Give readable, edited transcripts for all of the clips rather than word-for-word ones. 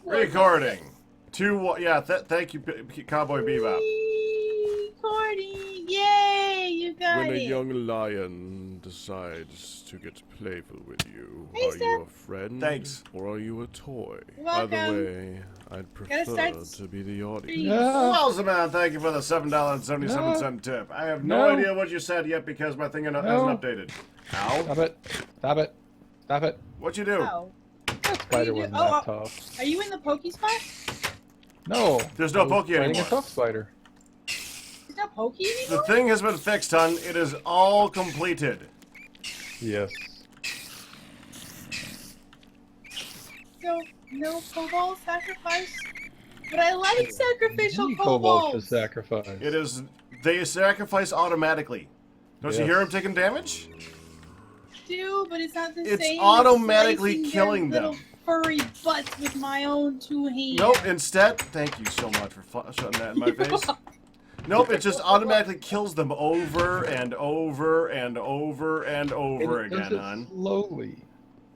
Recording. Yeah, thank you, Cowboy Bebop. Recording. Yay, you got When it. a young lion decides to get playful with you, Hey, are you a friend? Thanks. Or are you a toy? Welcome. Either way, I'd prefer to be the audience. Well, man, thank you for the $7.77 tip. I have no idea what you said yet because my thing hasn't updated. Ow. Stop it. Stop it. Stop it. What'd you do? Oh. That spider wasn't that tough. Are you in the Pokey spot? No. There's no Pokey fighting anymore. a tough spider. There's no Pokey The anymore? thing has been fixed, hon. It is all completed. Yes. So, no cobalt sacrifice? But I like sacrificial Any cobalt to kobolds. sacrifice. It is. They sacrifice automatically. Don't you hear them taking damage? Do, but it's not the It's same. automatically as slicing killing their them. little furry butts with my own 2 hands. Nope. Instead, thank you so much for shutting that in my face. Nope, it just automatically kills them over and over and over and over It again, does it hon. slowly.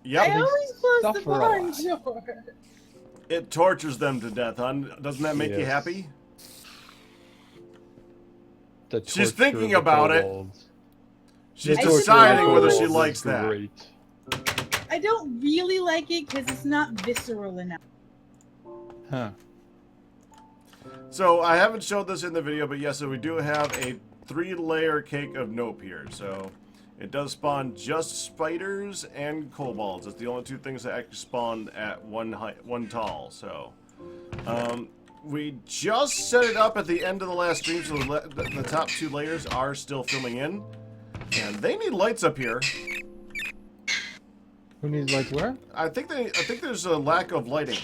I Yep. always close the suffer a barn lot. door. It tortures them to death, hon. Doesn't that make you Yes. happy? The She's torture thinking of the about it. kobolds. She's The torture of deciding the whether she kobolds is likes that. great. I don't really like it because it's not visceral enough. Huh. So I haven't showed this in the video, but yes, so we do have a 3-layer cake of nope here. So it does spawn just spiders and kobolds. It's the only 2 things that actually spawn at one tall. So we just set it up at the end of the last stream, so the top 2 layers are still filling in, and they need lights up here. Who needs lights where? I think there's a lack of lighting.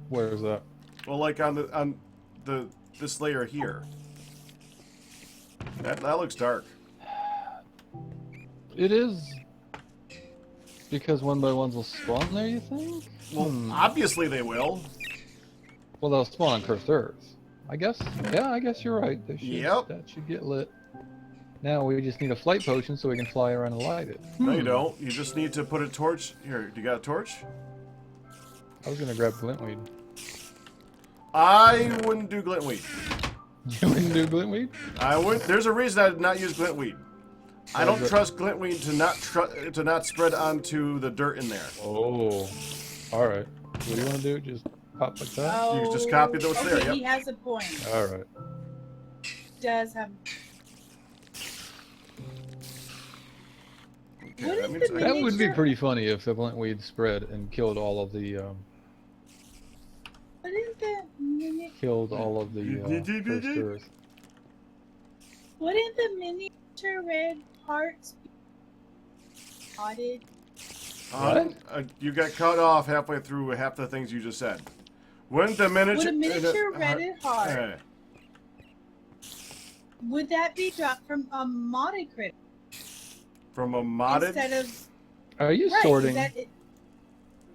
Where is that? Well, like on this layer here. That looks dark. It is. Because one by ones will spawn there, you think? Well, obviously they will. Well, they'll spawn on cursed earth. I guess. Yeah, I guess you're right. They should, Yep. That should get lit. Now we just need a flight potion so we can fly around and light it. No, you don't. You just need to put a torch. Here, you got a torch? I was gonna grab glintweed. I wouldn't do glintweed. You wouldn't do glintweed? I would. There's a reason I did not use glintweed. I don't trust glintweed to not spread onto the dirt in there. Oh. Alright. What do you want to do? Just pop like that? Oh, You just copy what's okay, there, yep. He has a point. Alright. Does have. Okay, What that is means the I- That would be miniature- pretty funny if the glintweed spread and killed all of the What is the cursed earth. Wouldn't the miniature red parts be potted? You got cut off halfway through half the things you just said. Wouldn't the miniature... Would a miniature red heart, Eh. would that be dropped from a modded critter? From a modded... Instead of... Are you Right, sorting?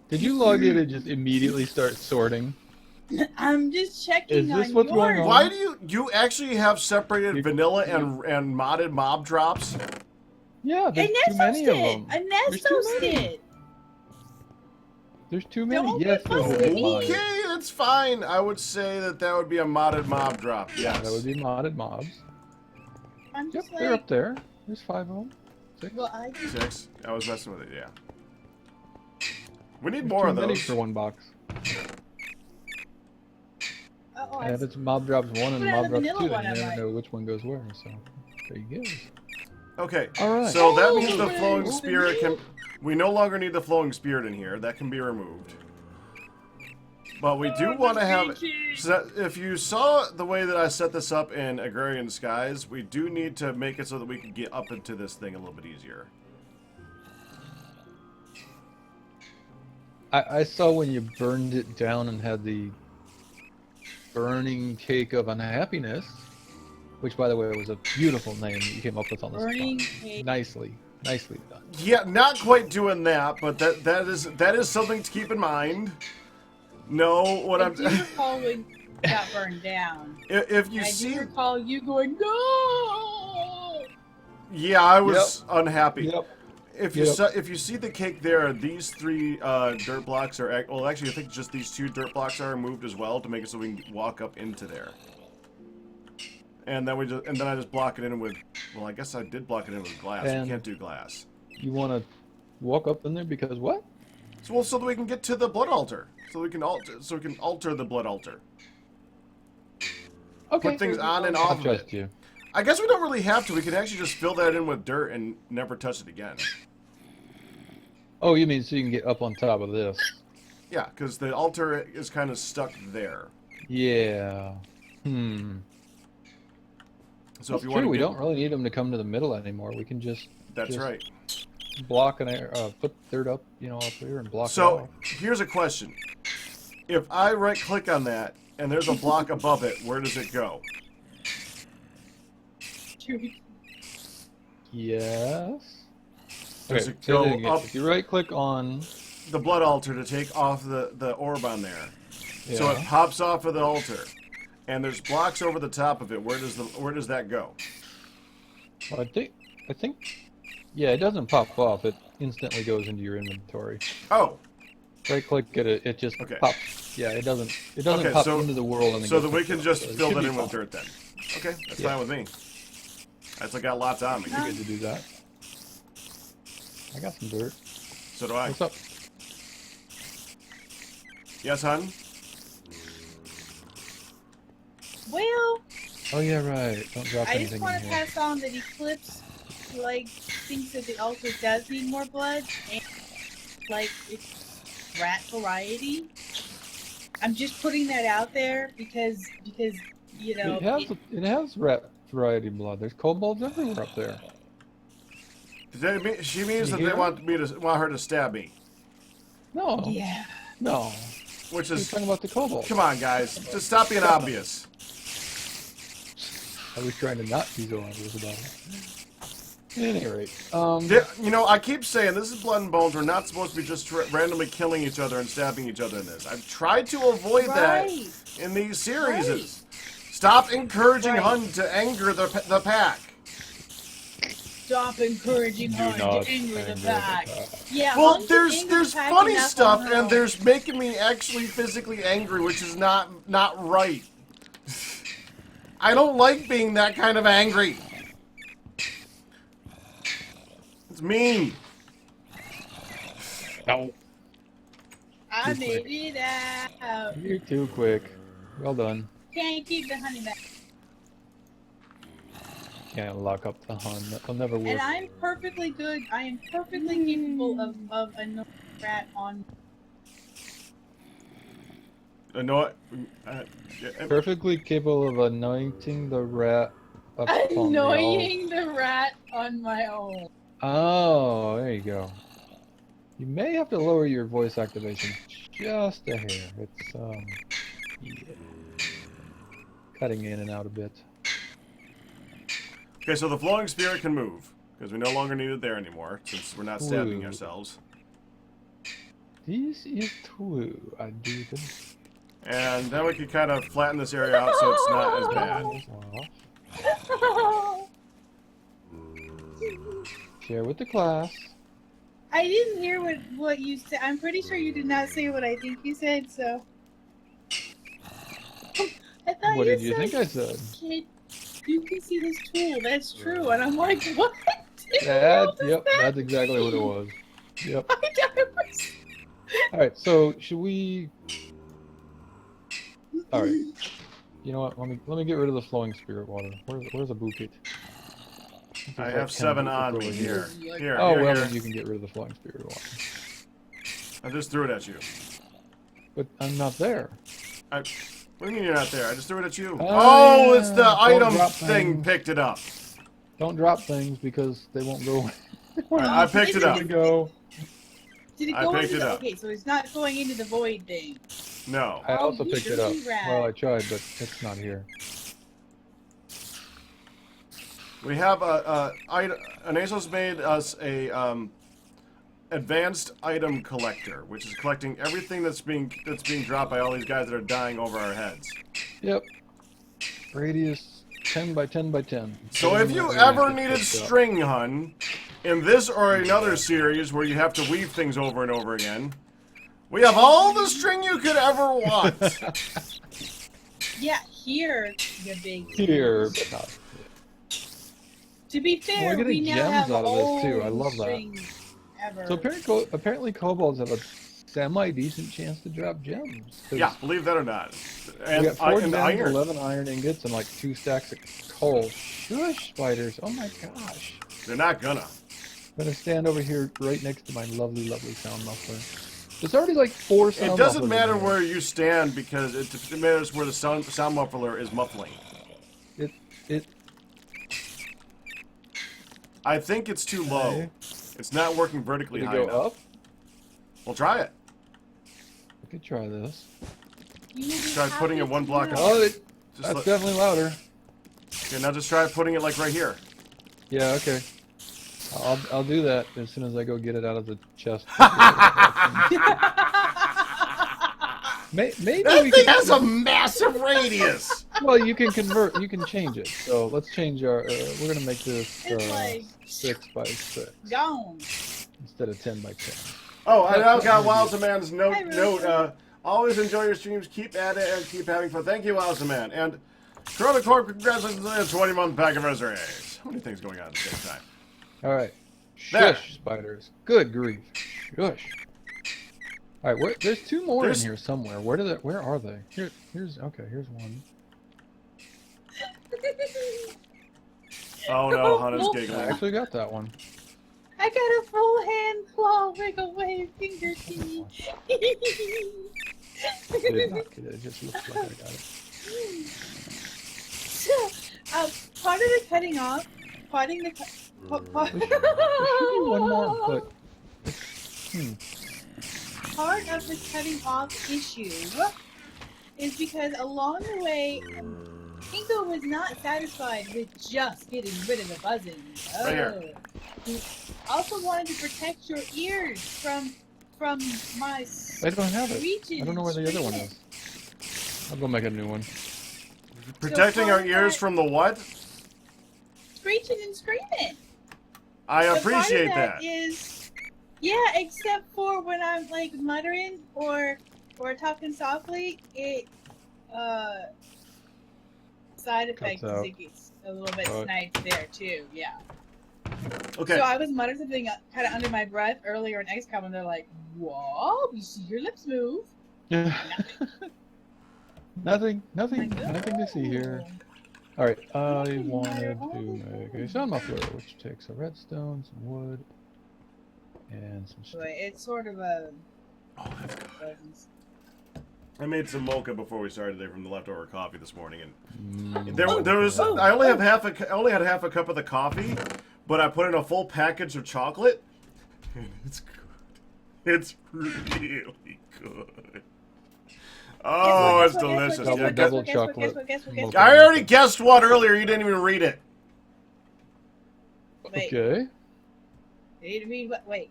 Did you log in and just immediately start sorting? I'm just checking Is this on what's yours. going on? Why do you actually have separated vanilla and modded mob drops? Yeah, there's too Anesos many of did. them. Anesos many. did. There's too many. Don't Yes, be there's fussing a with me. lot. Okay, that's fine. I would say that would be a modded mob drop. Yes. That would be modded mobs. I'm Yep, just they're like, up there. There's 5 of them. 6. well, I just 6. I was messing with it. Yeah. We need There's more too of many those. for one box. oh, And if it's mob drops 1 and Put out mob the drops vanilla 2, then one, you I never like. know which one goes where. So there you go. Okay. All right. So that Oh, means the wait, flowing wait. spirit can. We no longer need the flowing spirit in here. That can be removed. But we do want to have. So if you saw the way that I set this up in Agrarian Skies, we do need to make it so that we can get up into this thing a little bit easier. I saw when you burned it down and had the burning cake of unhappiness, which, by the way, was a beautiful name that you came up with on the burning spot. cake. Nicely done. Yeah, not quite doing that, but that is something to keep in mind. No, what I I'm. do recall when it got burned down. If you I see, do recall you going, no! yeah, I was unhappy. Yep. if you if you see the cake there, these 3 dirt blocks are well. Actually, I think just these 2 dirt blocks are moved as well to make it so we can walk up into there. And then I just block it in with. Well, I guess I did block it in with glass. And you can't do glass. You want to walk up in there because what? So that we can get to the blood altar. So we can alter the blood altar. Okay. Put things on and I'll off of trust it. you. I guess we don't really have to. We can actually just fill that in with dirt and never touch it again. Oh, you mean so you can get up on top of this? Yeah, because the altar is kind of stuck there. Yeah. So That's if you true. want to We don't really need them to come to the middle anymore. We can just That's right. block and put dirt up, up there and block it So off. here's a question: if I right-click on that and there's a block above it, where does it go? Yes. Does Okay, it say go that again. up If you right click on the blood altar to take off the orb on there? So it Yeah. pops off of the altar, and there's blocks over the top of it. Where does that go? I think yeah, it doesn't pop off. It instantly goes into your inventory. Oh, Right click it just Okay. pops. Yeah, it doesn't Okay, pop so- into the world and then so gets that we picked can up. just So it fill should that be in with fine. dirt then. Okay, that's Yeah. fine with me. That's I got lots on me. You're good to do that. I got some dirt. So do I. What's up? Yes, hon? Well, Oh yeah, right. Don't drop I anything just in want to here. pass on that Eclipse, thinks that the altar does need more blood, and, it's rat variety. I'm just putting that out there because It has rat variety blood. There's kobolds everywhere up there. She means You that they hear? want her to stab me. No. yeah. No. Which We're is, talking about the kobolds. come on, guys, just stop being obvious. I was trying to not be so obvious about it. At any rate, I keep saying this is Blood and Bones. We're not supposed to be just randomly killing each other and stabbing each other in this. I've tried to avoid that Right. in these series. Right. Stop encouraging Right. Hun to anger the pack. Stop encouraging do her not to anger the anger pack. the pack. Yeah. Well, Hun can there's anger the pack funny enough on stuff, her and own. there's making me actually physically angry, which is not right. I don't like being that kind of angry. It's mean. No. I Too made quick. it out. You're too quick. Well done. Can't keep the honey back. Can't lock up the Hun. That'll never work. And I'm perfectly good. I am perfectly capable of annoying a rat on. No, Perfectly capable of anointing the rat up on the Annoying the rat on my own. Oh, there you go. You may have to lower your voice activation just a hair. It's yeah. Cutting in and out a bit. Okay, so the flowing spirit can move because we no longer need it there anymore since we're not stabbing Ooh. ourselves. This is true. I do this. And then we can kind of flatten this area out so it's not as bad. Share with the class. I didn't hear what you said. I'm pretty sure you did not say what I think you said, so. I thought What you did you said, think I said? Kid, you can see this tool. That's true. And I'm like, what? Yep, that's exactly what it was. Yep. I thought it was. Alright, so should we Alright. You know what? Let me get rid of the flowing spirit water. Where's the bucket? I have 7 on me here. Here, Oh here, well, here. then you can get rid of the flowing spirit water. I just threw it at you. But I'm not there. What do you mean you're not there? I just threw it at you. Oh, Oh, it's the yeah. item Don't drop thing things. picked it up. Don't drop things because they won't go. I picked it up. Go. Did it I go picked into it the, up. okay, so it's not going into the void thing. No. I also you picked it up. dirty rat. Well, I tried, but it's not here. We have Anesos made us a advanced item collector, which is collecting everything that's being dropped by all these guys that are dying over our heads. Yep. Radius 10 by 10 by 10. So if you Radius ever gets needed picked up. string, hun, in this or another series where you have to weave things over and over again, we have all the string you could ever want. Yeah, here the big Here, but not. To be fair, We're we getting now gems have out of this, too. I all love that. strings ever. So apparently kobolds have a semi-decent chance to drop gems. 'Cause Yeah, believe that or not. And, we got 4 and gems, iron. 11 iron ingots, and like 2 stacks of coal. Shush, spiders. Oh my gosh. They're not gonna. I'm gonna stand over here right next to my lovely, lovely sound muffler. There's already like 4 sound It doesn't mufflers matter in here. where you stand because it matters where the sound muffler is muffling. It I think it's too low. Okay. It's not working vertically Did it high go enough. up? We'll try it. I could try this. You will be Try putting it happy one to block know. up. Oh, Just that's let- definitely louder. Okay, now just try putting it like right here. Yeah, okay. I'll do that as soon as I go get it out of the chest. Maybe That we thing can. has a massive radius. Well, you can convert. You can change it. So let's change our. We're gonna make this It's like 6 by 6 gone. instead of 10 by 10. Oh, I now got Wowza Man's Hi, note. Rose. Always enjoy your streams. Keep at it and keep having fun. Thank you, Wowza Man. And Corona Corp, congratulations on your 20-month pack anniversary. So many things going on at the same time. All right. There. Shush, spiders. Good grief. Shush. All right. There's 2 more There's- in here somewhere. Where are they? Here's one. Oh no, Hannah's I giggling. actually got that one. I got a full hand claw wiggle wave finger thingy. I did not get it. It just looks like I got it. So, part of the cutting off, parting the part There should be one more, but part of the cutting off issue is because along the way, Ingo was not satisfied with just getting rid of the buzzing. Right here. He also wanted to protect your ears from my I don't have it. screeching I don't know where and the other one screaming. is. I'll go make a new one. Protecting our part of ears that- from the what? Screeching and screaming. I So appreciate part of that. is, yeah, except for when I'm like muttering or talking softly, it side effect Cuts is out. it gets a little bit Right. sniped there too. Yeah. Okay. So I was muttering something kind of under my breath earlier in XCOM, and they're like, "Whoa, you see your lips move." nothing Like, to see here. "Oh." All right, I Nothing wanted matter, to all make the a sound muffler, which takes a redstone, some wood, and some So it's sort of a. Oh, that's good. I made some mocha before we started today from the leftover coffee this morning, and there was I only had half a cup of the coffee, but I put in a full package of chocolate, and it's good. It's really good. Oh, it's delicious. Yeah, Double chocolate. I already guessed what earlier. You didn't even read it. Wait, Okay. did you read what? Wait.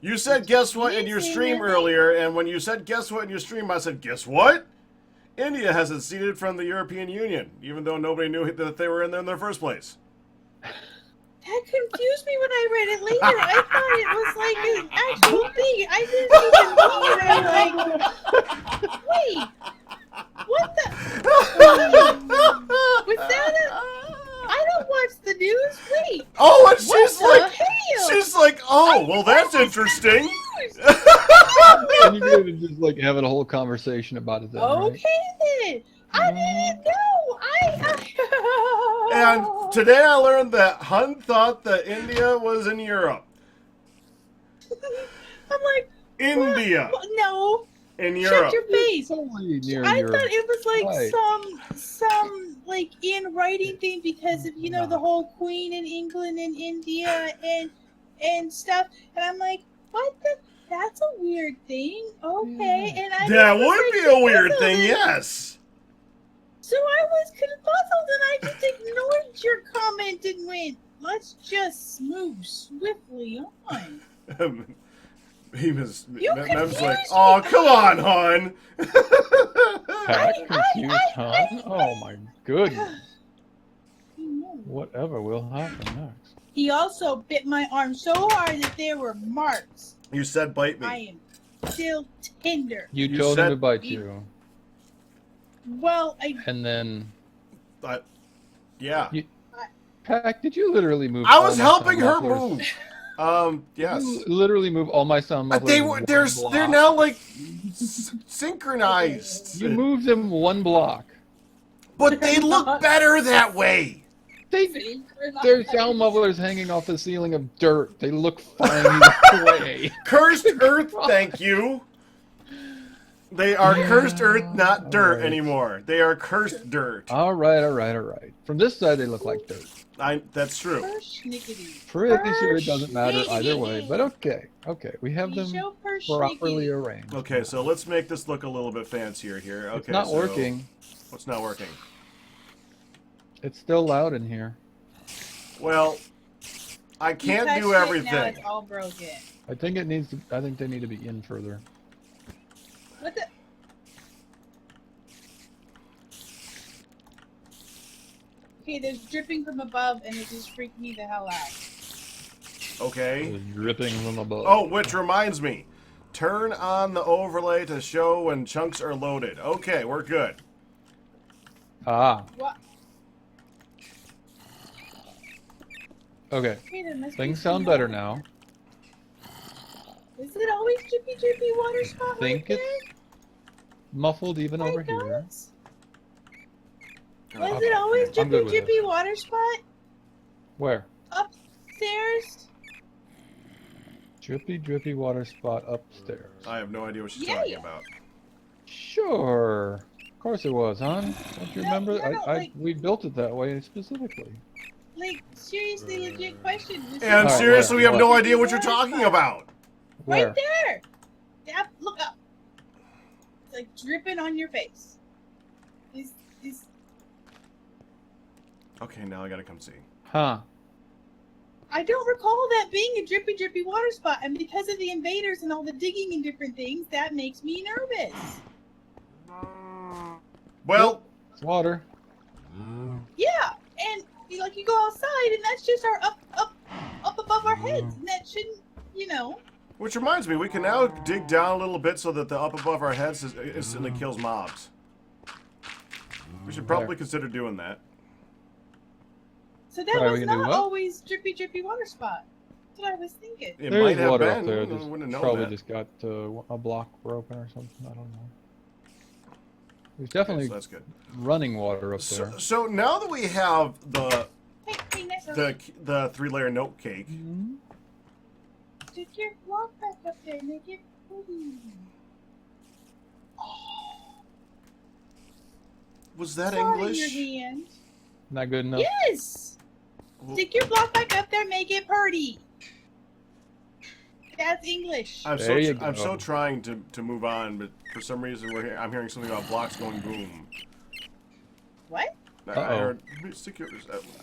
You said guess what in your stream earlier, and when you said guess what in your stream, I said guess what? India has seceded from the European Union, even though nobody knew that they were in there in the first place. That confused me when I read it later. I thought it was like an actual thing. I didn't even read it. I'm like, wait, what the? Was that a? I don't watch the news. Wait, Oh, and what she's like, oh, well, that's interesting. And you could even just like having a whole conversation about it then, Okay then. I didn't know. And today I learned that Hun thought that India was in Europe. I'm like, India what? No. in Shut Europe. your face. Totally near I Europe. thought it was like Right. some like in writing thing because of the whole Queen in England and India and stuff. And I'm like, what the? That's a weird thing. Okay. And I That was, would like, be a weird confuzzled. thing, yes. So I was confuzzled and I just ignored your comment and went, let's just move swiftly on. He was You Mem's confused like, me. oh, come on, Hun. Pack I- confused, huh? Oh my goodness. You know. Whatever will happen next. He also bit my arm so hard that there were marks. You said bite me. I am still tender. You You told him said- to bite You- you, Well, and then Yeah. Pack. Did you literally move? I all was my helping sound her mufflers? move. Yes. You literally move all my sound mufflers. They in were. one They're block. now like synchronized. You moved them one block. But they look better that way. Their sound mufflers hanging off the ceiling of dirt. They look fine either way. Cursed earth, thank you. They are cursed earth, not dirt Alright. anymore. They are cursed dirt. All right. From this side, they look like dirt. That's true. Persnickety. Pretty sure it doesn't matter either way, but okay. We have them Show properly persnickety. arranged. Okay, so let's make this look a little bit fancier here. Okay, It's not so working. What's not working? It's still loud in here. Well, I You can't touched do it, Now everything. it's all broken. I think it needs to. I think they need to be in further. What the? Okay, there's dripping from above, and it just freaked me the hell out. Okay. It's dripping from above. Oh, which reminds me. Turn on the overlay to show when chunks are loaded. Okay, we're good. Ah. What? Okay. Okay, there must be Things some sound better water. now. Is it always drippy water spot Think like it's muffled even that? over My here. gods. Oh, Was okay, it always I'm good with drippy water spot Where? upstairs? Drippy water spot upstairs. I have no idea what she's Yeah, talking yeah. about. Sure. Of course it was, hon. Don't you No, remember? no, like- we built it that way specifically. Like, seriously, legit question. Was it And Alright, seriously, we have no drippy idea what you're water talking spot? about. Where? Right there. Yeah, look up. It's like dripping on your face. Is Okay, now I gotta come see. Huh. I don't recall that being a drippy water spot, and because of the invaders and all the digging and different things, that makes me nervous. Well, It's water. Yeah, and you go outside, and that's just our up above our heads, and that shouldn't, which reminds me, we can now dig down a little bit so that the up above our heads instantly kills mobs. We should probably consider doing that. So that Alright, we was can do not what? always drippy water spot. That's what I was thinking. It There's might have water been. up there. I Just wouldn't have known probably that. just got a block broken or something. I don't know. There's definitely So that's good. running water up there. So now that we have the Hey, Nessa, the 3-layer note cake, Mhm. stick your block back up there, make it pretty. was that Saw it in English? your hand. Not good enough. Yes! Stick your block back up there, make it pretty. That's English. I'm There you I'm so go. trying to move on, but for some reason I'm hearing something about blocks going boom. What? I Uh-oh. heard stick your.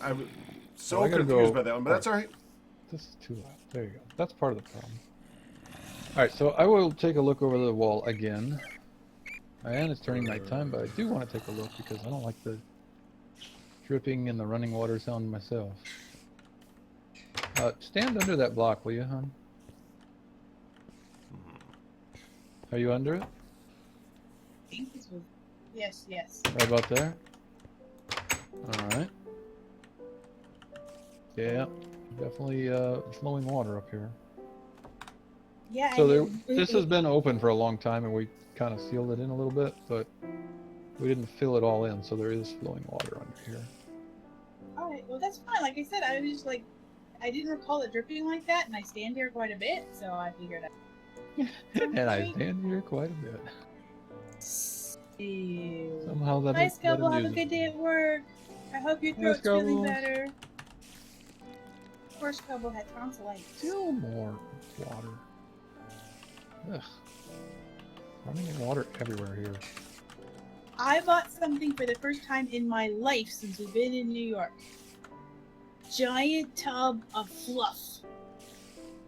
I'm so Oh, I gotta confused go- by that one, but that's all right. This is too loud. There you go. That's part of the problem. Alright, so I will take a look over the wall again. And it's turning nighttime, but I do want to take a look because I don't like the dripping and the running water sound myself. Stand under that block, will you, hon? Are you under it? I think this was. Yes. Right about there? Alright. Yeah, definitely flowing water up here. Yeah. So and this has been open for a long time and we kind of sealed it in a little bit, but we didn't fill it all in, so there is flowing water under here. Alright, well that's fine. Like I said, I was just like, I didn't recall it dripping like that, and I stand here quite a bit, so I figured out. And I stand here quite a bit. Ew. Somehow that Bye, that Scubble. Have a amuses good day me. at work. I hope your Bye, throat's feeling Scubbles. better. Poor Scubble had tonsillitis. Still more water. Ugh. Running water everywhere here. I bought something for the first time in my life since we've been in New York. Giant tub of fluff.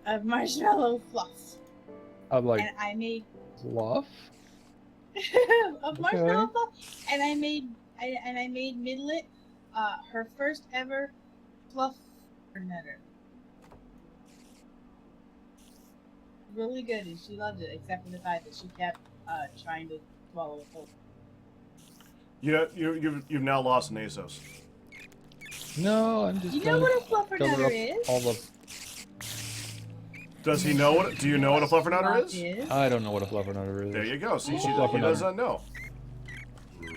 Of marshmallow fluff. Of like And I made fluff? of marshmallow fluff. And I made Midlet her first ever fluff nutter. really good, and she loved it, except for the fact that she kept trying to swallow a pill. You've now lost Anesos. No, I'm just You know trying to what a cover fluffernutter up is? all the. Does he know what? Do you know what a fluffernutter is? I don't know what a fluffernutter is. There you go. See, Oh. he does not know.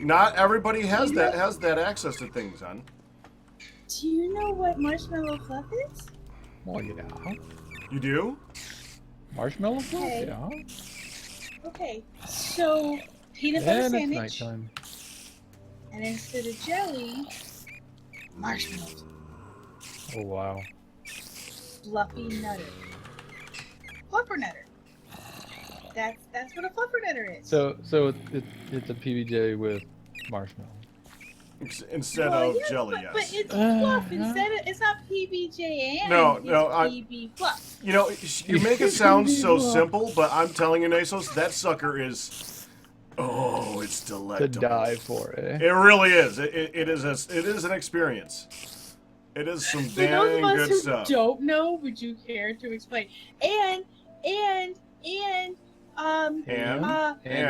Not everybody has that access to things, hon. Do you know what marshmallow fluff is? Oh yeah. You do? Marshmallow fluff? Okay. Yeah. Okay, so peanut butter And it's sandwich, nighttime. and instead of jelly, marshmallows. Oh wow. Fluffy nutter. Fluffernutter. That's what a fluffernutter is. So it's a PBJ with marshmallow. Instead Well, of yes, jelly, but yes. it's fluff instead of, it's not PBJ and No, it's PB fluff. You know, you make it sound so simple, but I'm telling you, Anesos, that sucker is. Oh, it's To delectable. die for it. It really is. It is an experience. It is some For those of dang us good who stuff. don't know, would you care to explain? And And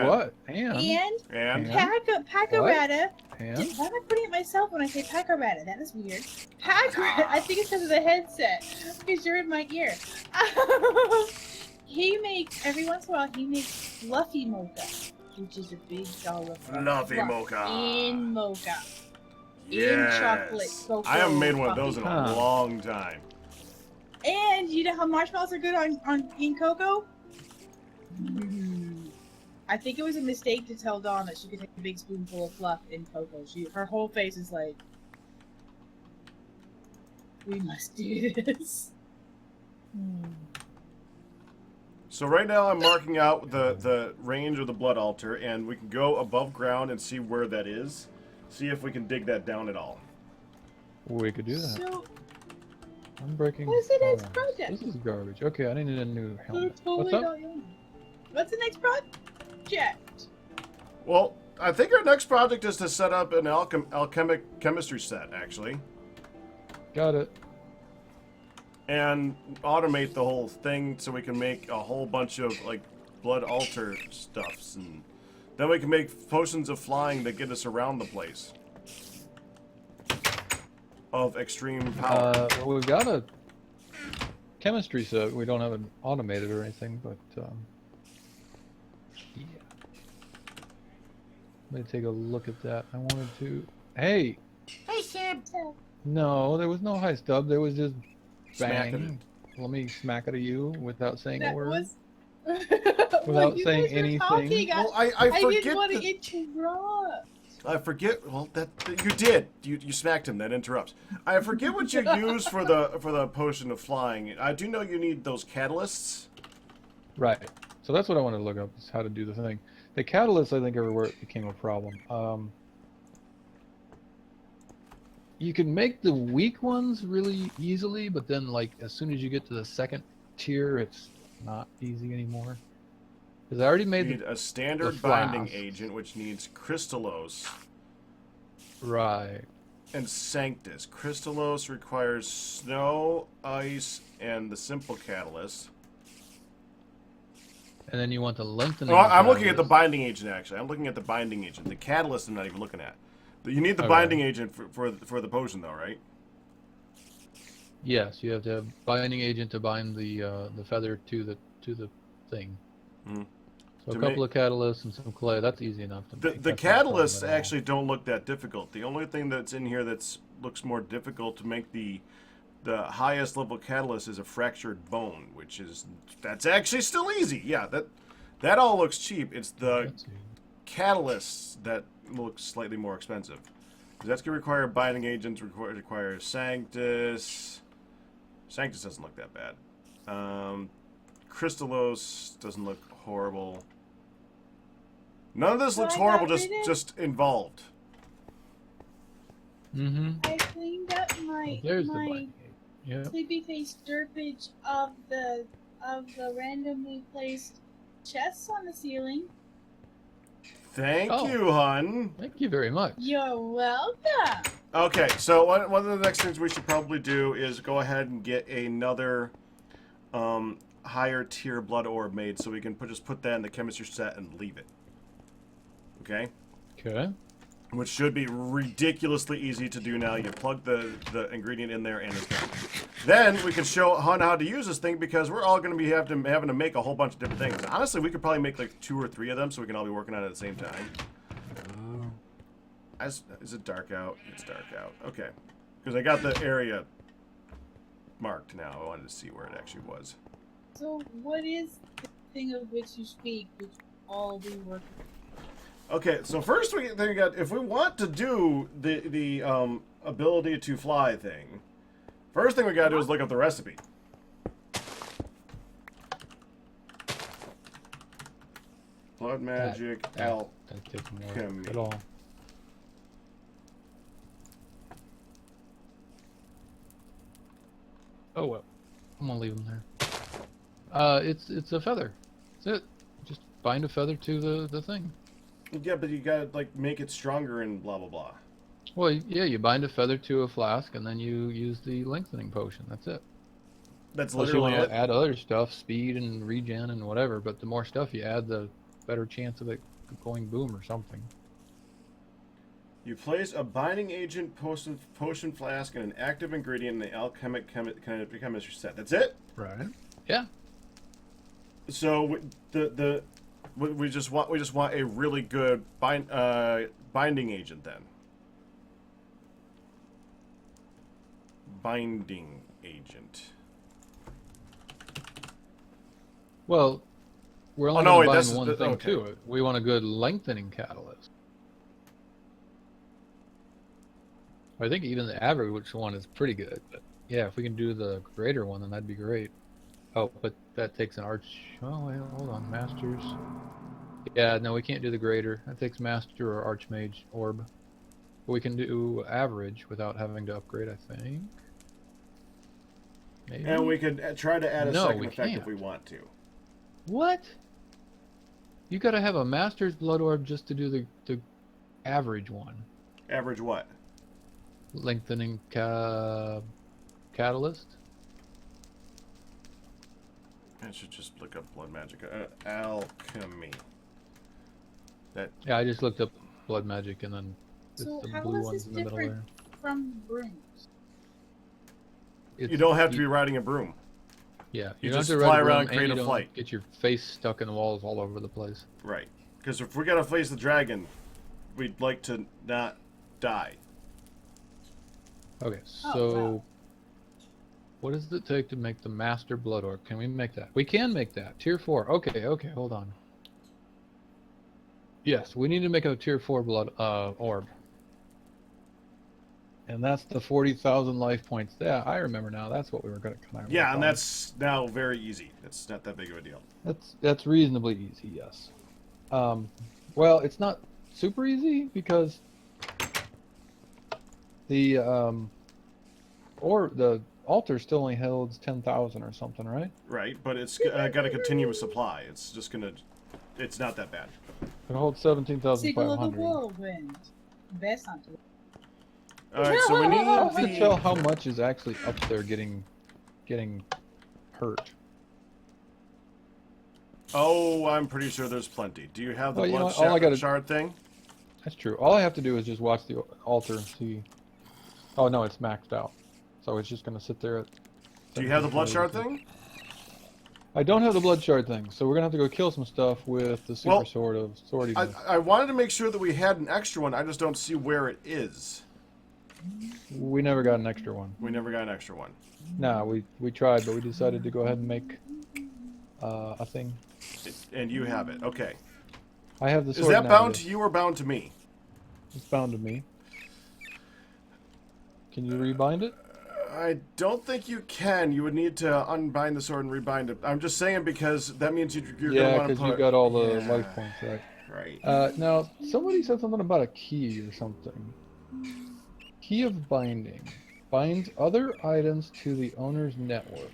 what? and Packarata. And Why am I putting it myself when I say Packarata? That is weird. Packarata. I think it's because of the headset. Because you're in my ear. He makes, every once in a while, he makes fluffy mocha, which is a big dollop of Fluffy fluff mocha. in mocha. yes. In chocolate cocoa. I haven't made one of those in a Huh. long time. And you know how marshmallows are good on in cocoa? I think it was a mistake to tell Dawn that she could take a big spoonful of fluff in cocoa. Her whole face is like, we must do this. So right now I'm marking out the range of the blood altar, and we can go above ground and see where that is. See if we can dig that down at all. we could do that. So, I'm breaking. what's the next bones. project? This is garbage. Okay, I need a new we're helmet. totally What's up? not young. What's the next project? Well, I think our next project is to set up an alchemic chemistry set, actually, Got it. and automate the whole thing so we can make a whole bunch of like blood altar stuffs, and then we can make potions of flying that get us around the place of extreme power. Well, we've got a chemistry set. We don't have it automated or anything, but yeah. Let me take a look at that. I wanted to. Hey, Hey, Sam. no, there was no high stub. There was just Smack bang. Let me smack it at you without saying a That word. was. Without When you saying guys were anything. talking, Well, I I forget didn't want to that- interrupt. I forget. Well, that you did. You smacked him. That interrupts. I forget what you use for the potion of flying. I do know you need those catalysts. Right. So that's what I wanted to look up, is how to do the thing. The catalyst, I think, everywhere it became a problem. You can make the weak ones really easily, but then, like, as soon as you get to the second tier, it's not easy anymore. Because I already You made need the... a standard the binding flask. agent, which needs crystallose Right. and sanctus. Crystallose requires snow, ice, and the simple catalyst. And then you want the lengthening. Well, I'm looking at the catalyst. binding agent, actually. I'm looking at the binding agent. The catalyst I'm not even looking at. You need the Okay. binding agent for the potion, though, right? Yes, you have to have binding agent to bind the feather to the thing. Mhm. So To a couple of catalysts and some clay. That's easy enough to The make. the That's not a problem catalysts at all. actually don't look that difficult. The only thing that's in here that's looks more difficult to make the highest level catalyst is a fractured bone, that's actually still easy. Yeah, that all looks cheap. It's the That's easy. catalysts that look slightly more expensive. 'Cause that's gonna require binding agents. Requires sanctus. Sanctus doesn't look that bad. Crystallose doesn't look horrible. None of this So looks I horrible. got rid of- Just involved. Mm-hmm. I cleaned up my There's the my binding agent. Yeah. sleepy face derpage of the randomly placed chests on the ceiling. Thank Oh. you, hun. Thank you very much. You're welcome. Okay, so one of the next things we should probably do is go ahead and get another higher tier blood orb made, so we can just put that in the chemistry set and leave it. Okay? Okay. Which should be ridiculously easy to do now. You plug the ingredient in there and it's done. Then we can show Hun how to use this thing because we're all going to be having to make a whole bunch of different things. Honestly, we could probably make like 2 or 3 of them so we can all be working on it at the same time. Is it dark out? It's dark out. Okay. Because I got the area marked now. I wanted to see where it actually was. So, what is the thing of which you speak, which all we work with? Okay, so first we got, if we want to do the ability to fly thing, first thing we gotta do is look up the recipe. Blood magic, that takes more alchemy. at all. Oh well, I'm gonna leave them there. It's a feather. That's it. Just bind a feather to the thing. Yeah, but you gotta like make it stronger and blah blah blah. Well, yeah, you bind a feather to a flask and then you use the lengthening potion. That's it. That's Unless you literally want it. to add other stuff, speed and regen and whatever. But the more stuff you add, the better chance of it going boom or something. You place a binding agent potion flask and an active ingredient in the alchemic chemistry set. That's it. Right. Yeah. So we just want a really good binding agent then. Binding agent. Well, we're only no, going wait, to that's bind one the- thing okay. to it. We want a good lengthening catalyst. I think even the average one is pretty good. But yeah, if we can do the greater one, then that'd be great. Oh, but that takes an arch. Oh, wait, hold on. Masters. Yeah, no, we can't do the greater. That takes master or archmage orb. But we can do average without having to upgrade, I think. Maybe. And we could try to add a No, second we effect if can't. we want to. What? You gotta have a master's blood orb just to do the average one. Average what? Lengthening catalyst. I should just look up blood magic. Alchemy. That Yeah, I just looked up blood magic and then it's So the how blue is ones this in the middle different there. from brooms? you don't have to be riding a broom. Yeah, you don't just have to fly ride a around, broom, create and a you don't flight. Get your face stuck in the walls all over the place. Right. Because if we gotta face the dragon, we'd like to not die. Okay, Oh, so wow. what does it take to make the master blood orb? Can we make that? We can make that. Tier 4. Okay, hold on. Yes, we need to make a tier 4 blood orb. And that's the 40,000 life points. Yeah, I remember now. That's what we were going to come out. Yeah, and that's now very easy. It's not that big of a deal. That's reasonably easy, yes. Well, it's not super easy because the altar still only holds 10,000 or something, right? Right, but it's got a continuous supply. It's just gonna. It's not that bad. It holds Signal of the 17,500. whirlwind. Best hunter. All right, so we I have to need tell the. how much is actually up there getting hurt. Oh, I'm pretty sure there's plenty. Do you have the Well, you know blood what, all I gotta- shard thing? That's true. All I have to do is just watch the altar and see. Oh no, it's maxed out. So it's just gonna sit there at. Do you have the blood shard thing? I don't have the blood shard thing, so we're gonna have to go kill some stuff with the super Well, sword of swordiness. I wanted to make sure that we had an extra one. I just don't see where it is. We never got an extra one. We never got an extra one. No, we tried, but we decided to go ahead and make a thing. And you have it. Okay. I have the sword Is that now, bound yes. to you or bound to me? It's bound to me. Can you rebind it? I don't think you can. You would need to unbind the sword and rebind it. I'm just saying because that means you're going to Yeah, want to because put... you got all the Yeah. life points, right? Right. Now, somebody said something about a key or something. Key of binding. Binds other items to the owner's network.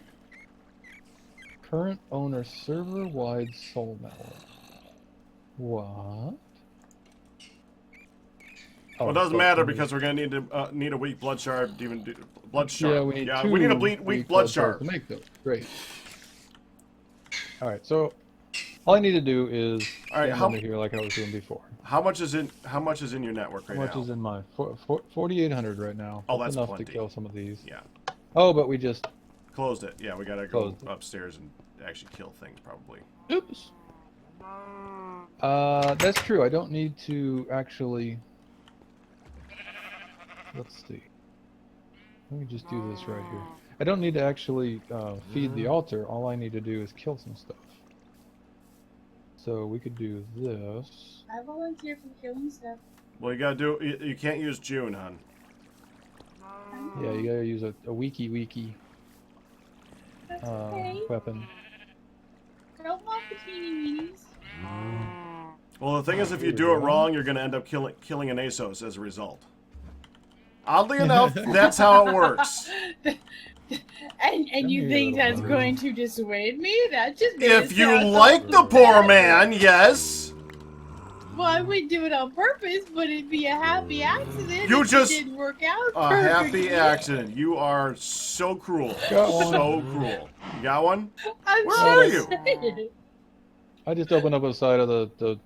Current owner server-wide soul network. What? Well, it doesn't matter because we're going to need a weak blood shard to even do... Blood shard. Yeah, we need two we need a weak blood shard. to make those. Great. Alright, so all I need to do is All right, stand how- under here like I was doing before. How much is in your network How right much now? is in my 4,800 right now? Oh, that's enough plenty. to kill some of these. Yeah. Oh, but we just Closed it. Yeah, we gotta go Closed it. upstairs and actually kill things probably. oops. That's true. I don't need to actually. Let's see. Let me just do this right here. I don't need to actually feed the altar. All I need to do is kill some stuff. So we could do this. I volunteer for killing stuff. Well, you gotta do. You can't use June, hon. Yeah, you gotta use a wiki That's okay. weapon. Don't want bikini weenies. Well, the thing is, if you do it wrong, you're gonna end up killing Anesos as a result. Oddly enough, that's how it works. And you here, think little that's bird. going to dissuade me? That just made If it you sound like the so poor bad. man, yes. Well, I wouldn't do it on purpose, but it'd be a happy accident. You if just- it didn't work out. A happy perfectly. accident. You are so cruel. Got one. So cruel. You got one? I'm Where so are you? excited. I just opened up a side of the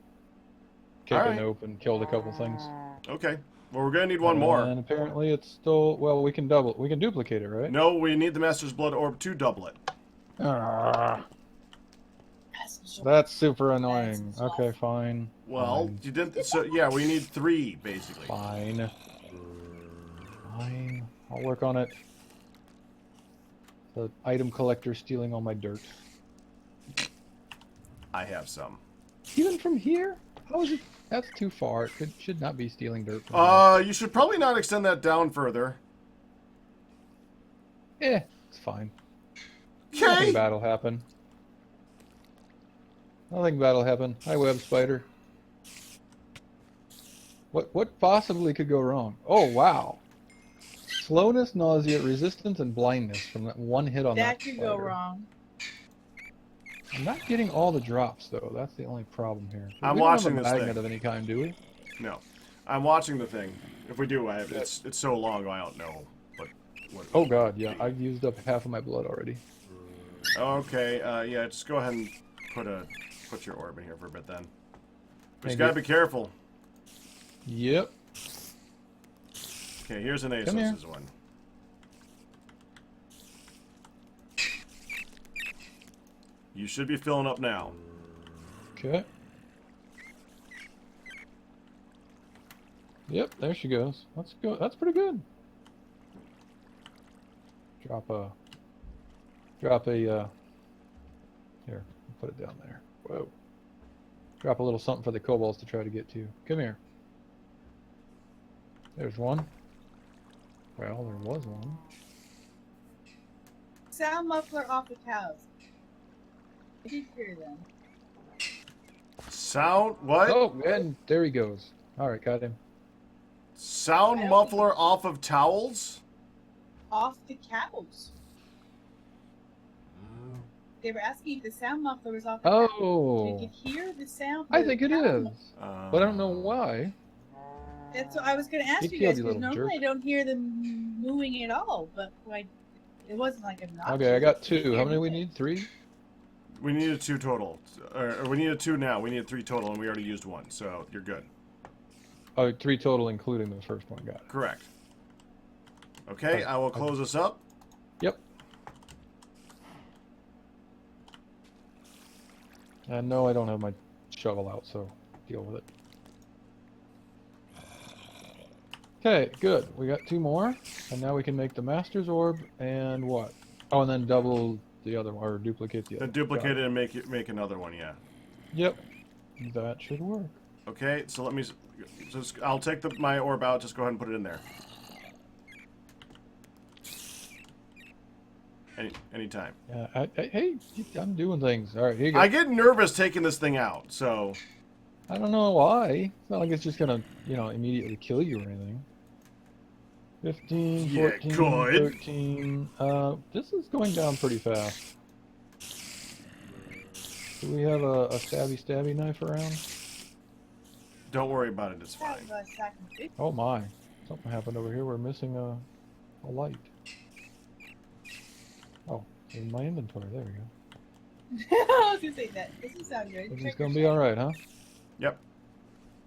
kick Alright. and open, killed a couple things. Okay. Well, we're gonna need one more. And apparently it's still we can duplicate it, right? No, we need the Master's Blood Orb to double it. Ah, That's so- that's super annoying. That's Okay, fine. Well, you didn't. So yeah, we need 3 basically. Fine. Fine. I'll work on it. The item collector stealing all my dirt. I have some. Even from here? How is it? That's too far. It should not be stealing dirt from here. You should probably not extend that down further. It's fine. Nothing Okay. bad will happen. Nothing bad will happen. Hi, web spider. What possibly could go wrong? Oh, wow. Slowness, nausea, resistance, and blindness from that one hit on that That could go spider. wrong. I'm not getting all the drops, though. That's the only problem here. I'm We don't watching have a this magnet thing. of any kind, do we? No, I'm watching the thing. If we do, it's so long I don't know. But what? Oh, God, yeah. I've used up half of my blood already. Okay. Yeah. Just go ahead and put your orb in here for a bit then. But you Thank gotta you. be careful. Yep. Okay. Here's an here. Asos' one. You should be filling up now. Okay. Yep, there she goes. Let's go. That's pretty good. Drop a. Here, put it down there. Whoa. Drop a little something for the kobolds to try to get to. Come here. There's one. Well, there was one. Sound muffler off the cows. I did hear them. Sound what? Oh, and there he goes. All right, got him. Sound muffler off of towels? Off the cows. They were asking if the sound muffler was off the cows. Oh, You could hear the sound. I of the think it cow. is, but I don't know why. That's what I was going to ask You you killed guys, you because little normally jerk. I don't hear them mooing at all, but it wasn't like obnoxious. Okay, I got didn't two. hear How many we anything. need? 3? We needed 2 total. Or we needed 2 now. We needed 3 total, and we already used 1, so you're good. Oh, 3 total, including the first one. Got it. Correct. Okay, I will close this up. Yep. And no, I don't have my shovel out, so deal with it. Okay, good. We got 2 more, and now we can make the Master's Orb and what? Oh, and then double the other one, or duplicate the other. Then duplicate it and make another one, yeah. Yep. That should work. Okay, so let me... I'll take my orb out. Just go ahead and put it in there. Anytime. Yeah. Hey, I'm doing things. All right, here you go. I get nervous taking this thing out, so... I don't know why. It's not like it's just gonna, immediately kill you or anything. 15, Yeah, 14, good. 13. This is going down pretty fast. Do we have a stabby knife around? Don't worry about it, it's That fine. was a sacrifice. Oh my. Something happened over here. We're missing a light. Oh, in my inventory. There we go. I was gonna say that. Doesn't sound good. Everything's Trick or gonna be treat. alright, huh? Yep.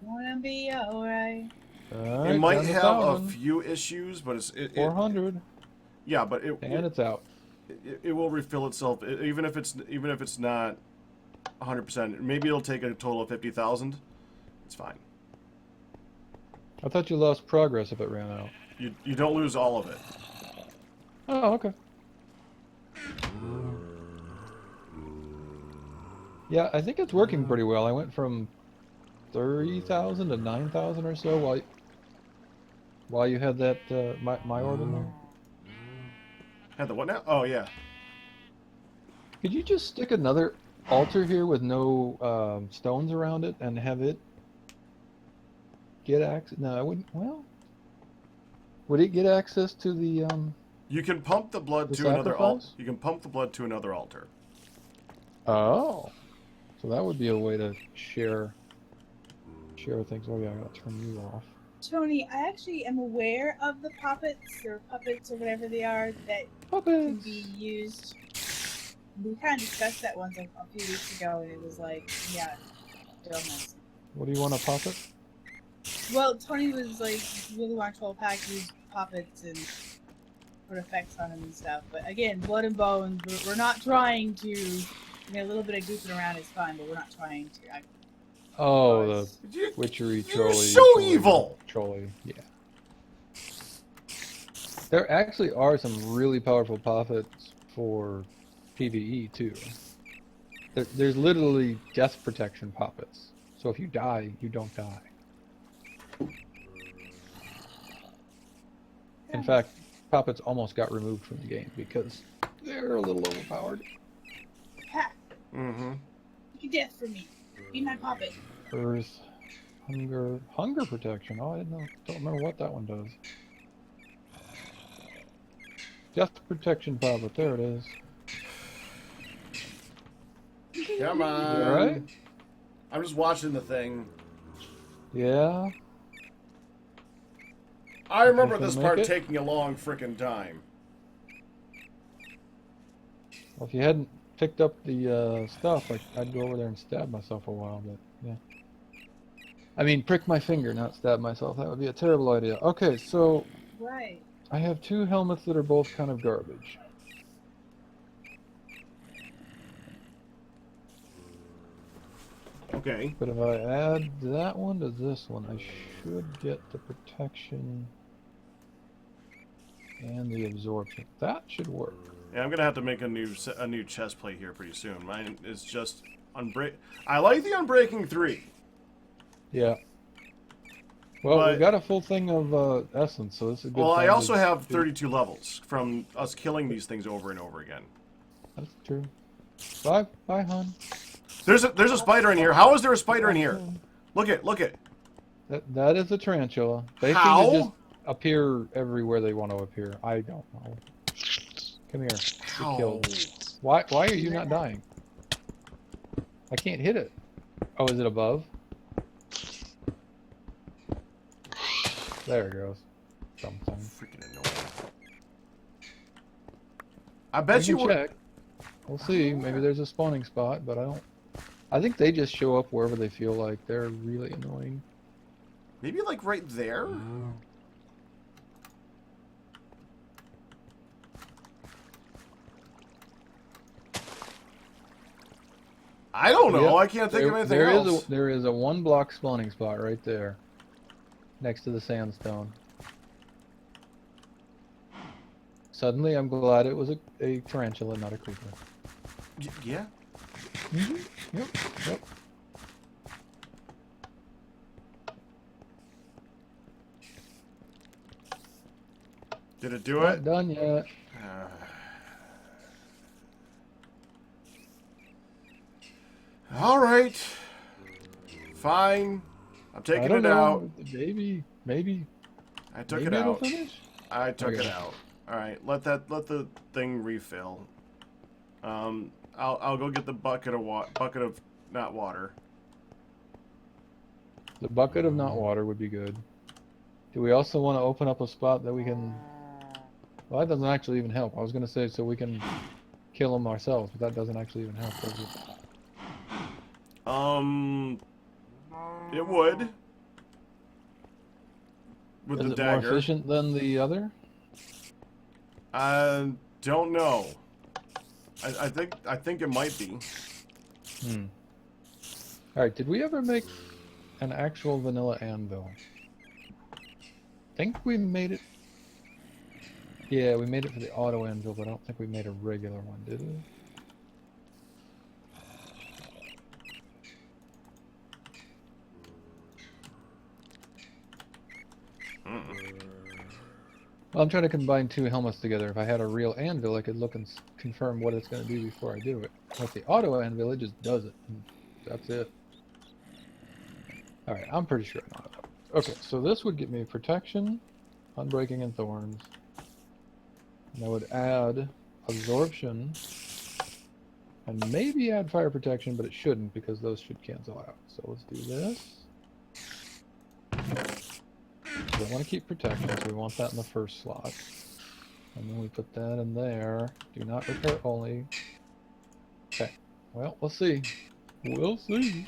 Wanna be alright. Alright, It might down to have a 1,000. few issues, but it 400. yeah, but And it's out. it will refill itself even if it's not 100%. Maybe it'll take a total of 50,000. It's fine. I thought you lost progress if it ran out. You don't lose all of it. Oh, okay. Yeah, I think it's working pretty well. I went from 30,000 to 9,000 or so while you had that my orb in there. Had the what now? Oh yeah. Could you just stick another altar here with no stones around it and have it get access? No, I wouldn't. Well, would it get access to the You can pump the blood The to another altar. sacrifice? You can pump the blood to another altar. Oh, so that would be a way to share things. Oh yeah, I gotta turn you off. Tony, I actually am aware of the puppets or whatever they are that can Puppets. be used. We kind of discussed that once a few weeks ago, and it was like, yeah, dumbass. What do you want, a puppet? Well, Tony was like, really want to pack use puppets and put effects on them and stuff. But again, blood and bones, we're not trying to. I mean, a little bit of goofing around is fine, but we're not trying to. Oh, the You- witchery You're trolley. so evil! Trolley, yeah. There actually are some really powerful puppets for PvE too. There's literally death protection puppets. So if you die, you don't die. In fact, puppets almost got removed from the game because they're a little overpowered. Ha! Mm-hmm. You death for me. Be my puppet. Earth, hunger protection. Oh, I didn't know. Don't remember what that one does. Death protection puppet. There it is. Come on. You alright? I'm just watching the thing. Yeah. I remember gonna this make part it? taking a long frickin' time. Well, if you hadn't picked up the stuff, I'd go over there and stab myself a while. But yeah. I mean, prick my finger, not stab myself. That would be a terrible idea. Okay, so Right. I have two helmets that are both kind of garbage. Okay. But if I add that one to this one, I should get the protection and the absorption. That should work. Yeah, I'm gonna have to make a new chest plate here pretty soon. Mine is just unbreak. I like the Unbreaking 3. Yeah. Well, But- we've got a full thing of essence, so this is a good Well, I time also to have do- 32 levels from us killing these things over and over again. That's true. Bye, bye, hon. There's a spider in here. How is there a spider in here? Look it. That is a tarantula. They How? seem to just appear everywhere they want to appear. I don't know. Come here. Get killed. Why are you not dying? I can't hit it. Oh, is it above? There it goes. Something. Freaking annoying. I bet We you can were. check. We'll see. Maybe there's a spawning spot, but I don't. I think they just show up wherever they feel like they're really annoying. Maybe like right there. I don't know. Yep, I can't think of anything else. There is a 1 block spawning spot right there, next to the sandstone. Suddenly, I'm glad it was a tarantula, not a creeper. Yeah. Yep. Yep. Did it do Not it? done yet. All right. Fine. I'm I taking don't it know. out. Maybe I took it it'll out. finish. I took Okay. it out. All right. Let the thing refill. I'll go get the bucket of not water. The bucket of not water would be good. Do we also want to open up a spot that we can... Well, that doesn't actually even help. I was going to say so we can kill them ourselves, but that doesn't actually even help, does it? It would. With Is the it more dagger. efficient than the other? I don't know. I think it might be. Hmm. Alright, did we ever make an actual vanilla anvil? I think we made it... Yeah, we made it for the auto anvil, but I don't think we made a regular one, did we? Well, I'm trying to combine two helmets together. If I had a real anvil, I could look and confirm what it's going to do before I do it. With the auto anvil, it just does it. And that's it. Alright, I'm pretty sure I know how that works. Okay, so this would get me protection, unbreaking, and thorns. And I would add absorption, and maybe add fire protection, but it shouldn't because those should cancel out. So let's do this. We don't want to keep protection, so we want that in the first slot. And then we put that in there. Do not repair only. Okay. Well, we'll see. We'll see.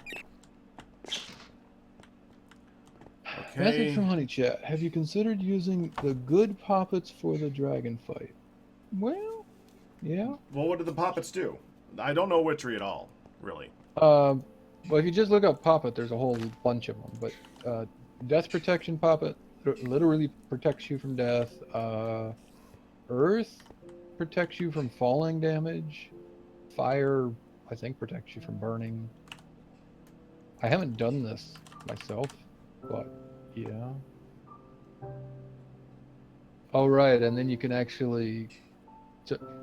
Message Okay. from Honey Chat. Have you considered using the good poppets for the dragon fight? Well, yeah. Well, what do the poppets do? I don't know witchery at all, really. Well, if you just look up poppet, there's a whole bunch of them. But death protection poppet literally protects you from death. Earth protects you from falling damage. Fire, I think, protects you from burning. I haven't done this myself, but yeah. Oh, right, and then you can actually...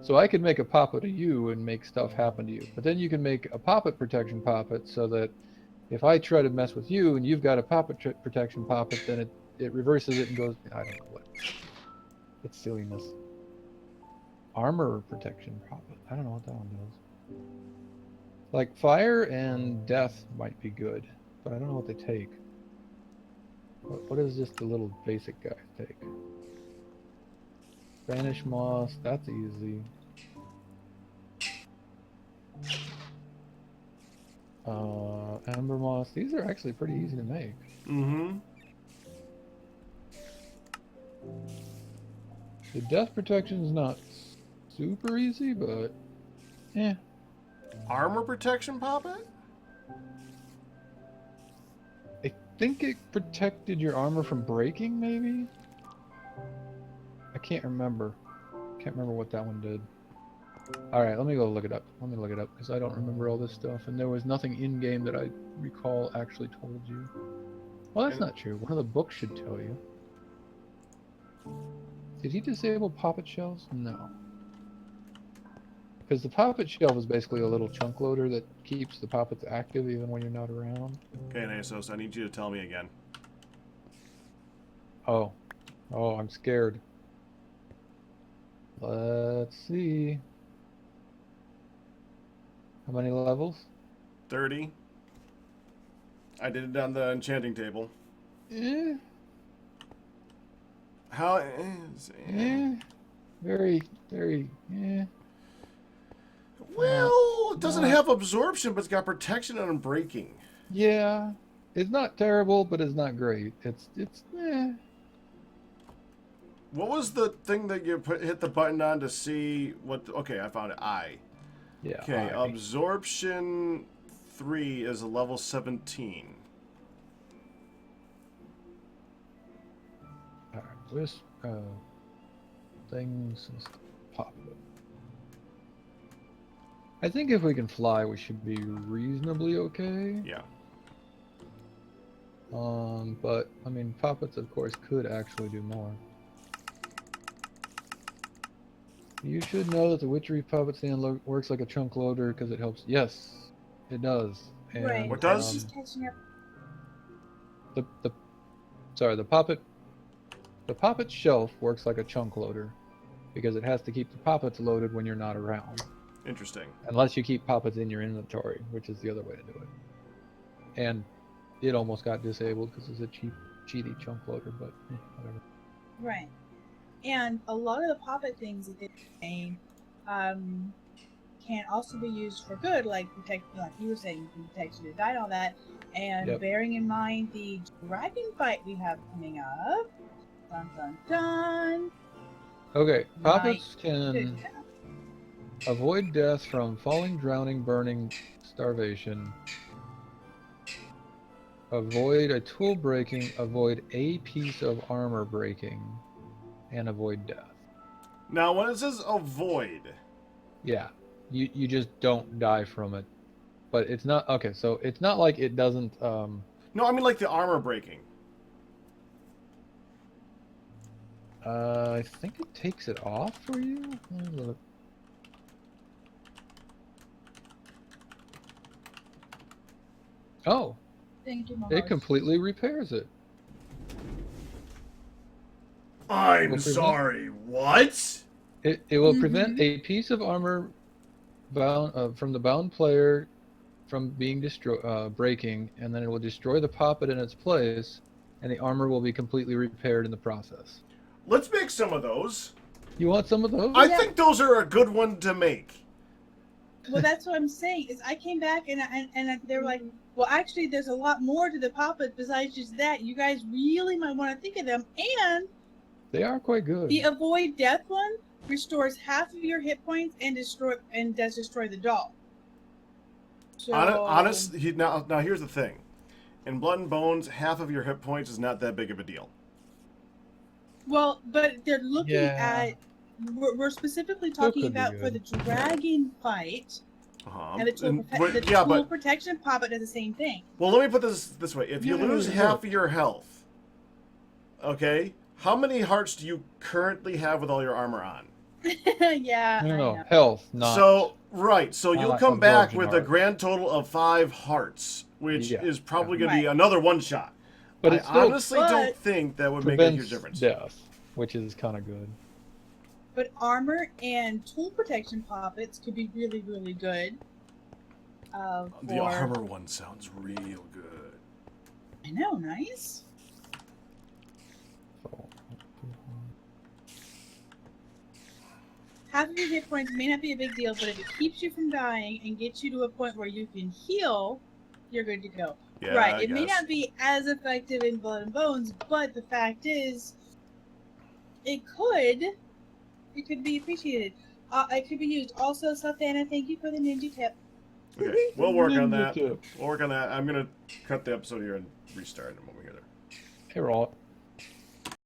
So I could make a poppet of you and make stuff happen to you. But then you can make a poppet protection poppet so that if I try to mess with you and you've got a poppet protection poppet, then it reverses it and goes... I don't know what. It's silliness. Armor protection poppet. I don't know what that one does. Like fire and death might be good, but I don't know what they take. What does just the little basic guy take? Spanish moss, that's easy. Amber moss, these are actually pretty easy to make. Mm-hmm. The death protection is not super easy, but yeah. Armor protection poppet? I think it protected your armor from breaking, maybe? I can't remember. Can't remember what that one did. Alright, let me go look it up. Let me look it up, because I don't remember all this stuff, and there was nothing in-game that I recall actually told you. Well, that's not true. One of the books should tell you. Did he disable poppet shells? No. Because the poppet shell is basically a little chunk loader that keeps the poppets active even when you're not around. Okay, Anesos, I need you to tell me again. Oh. Oh, I'm scared. Let's see. How many levels? 30. I did it on the enchanting table. Eh. How? Very, very, Well, it doesn't have absorption, but it's got protection and unbreaking. Yeah. It's not terrible, but it's not great. It's What was the thing that you hit the button on to see what? Okay, I found it. Yeah. Okay, absorption 3 is a level 17. Alright, where's things and stuff pop up. I think if we can fly, we should be reasonably okay. Yeah. But I mean, poppets, of course, could actually do more. You should know that the witchery poppet stand works like a chunk loader because it helps. Yes, it does. And, Right. What does? Just catching up. The poppet shelf works like a chunk loader because it has to keep the poppets loaded when you're not around. Interesting. Unless you keep poppets in your inventory, which is the other way to do it. And it almost got disabled because it's a cheaty chunk loader, but whatever. Right. And a lot of the poppet things in this game, can also be used for good, like you were saying, protection to die and all that. And Yep. bearing in mind the dragon fight we have coming up, dun dun dun. Okay, poppets Might- can avoid death from falling, drowning, burning, starvation. Avoid a tool breaking, avoid a piece of armor breaking, and avoid death. Now, when it says avoid, Yeah, you just don't die from it. But it's not okay. So it's not like it doesn't. no, I mean like the armor breaking. I think it takes it off for you. Let me look. Oh, Thank you, it Mahos. completely repairs it. I'm Will prevent- sorry, what? It will prevent a piece of armor bound from the bound player from being breaking, and then it will destroy the poppet in its place, and the armor will be completely repaired in the process. Let's make some of those. You want some of those? I think those are a good one to make. Well, that's what I'm saying. Is I came back and they were like, well, actually, there's a lot more to the poppet besides just that. You guys really might want to think of them. And They are quite good. the avoid death one restores half of your hit points and does destroy the doll. So, Now here's the thing. In Blood and Bones, half of your hit points is not that big of a deal. well, but they're looking Yeah. at. We're specifically Still talking could be about for the good. dragon fight, and the tool, But- the yeah, tool but protection poppet does the same thing. well, let me put this way: if you No, lose look. half of your health, okay, how many hearts do you currently have with all your armor on? Yeah, No, I no, know. health, not. So right, so you'll not come back absorption with a hearts. grand total of 5 hearts, which Yeah, is probably yeah. going to be Right. another one shot. But I it still honestly don't But- think that would make a huge prevents difference. death, which is kind of good. But armor and tool protection poppets could be really, really good. The armor one sounds real good. I know, nice. So, Half of your hit points may not be a big deal, but if it keeps you from dying and gets you to a point where you can heal, you're good to go. Yeah, right. I It may guess. not be as effective in Blood and Bones, but the fact is, it could be appreciated. It could be used. Also, Safana, thank you for the ninja tip. Okay, we'll work on that. Ninja tip. We'll work on that. I'm gonna cut the episode here and restart in a moment here. Hey, Raw.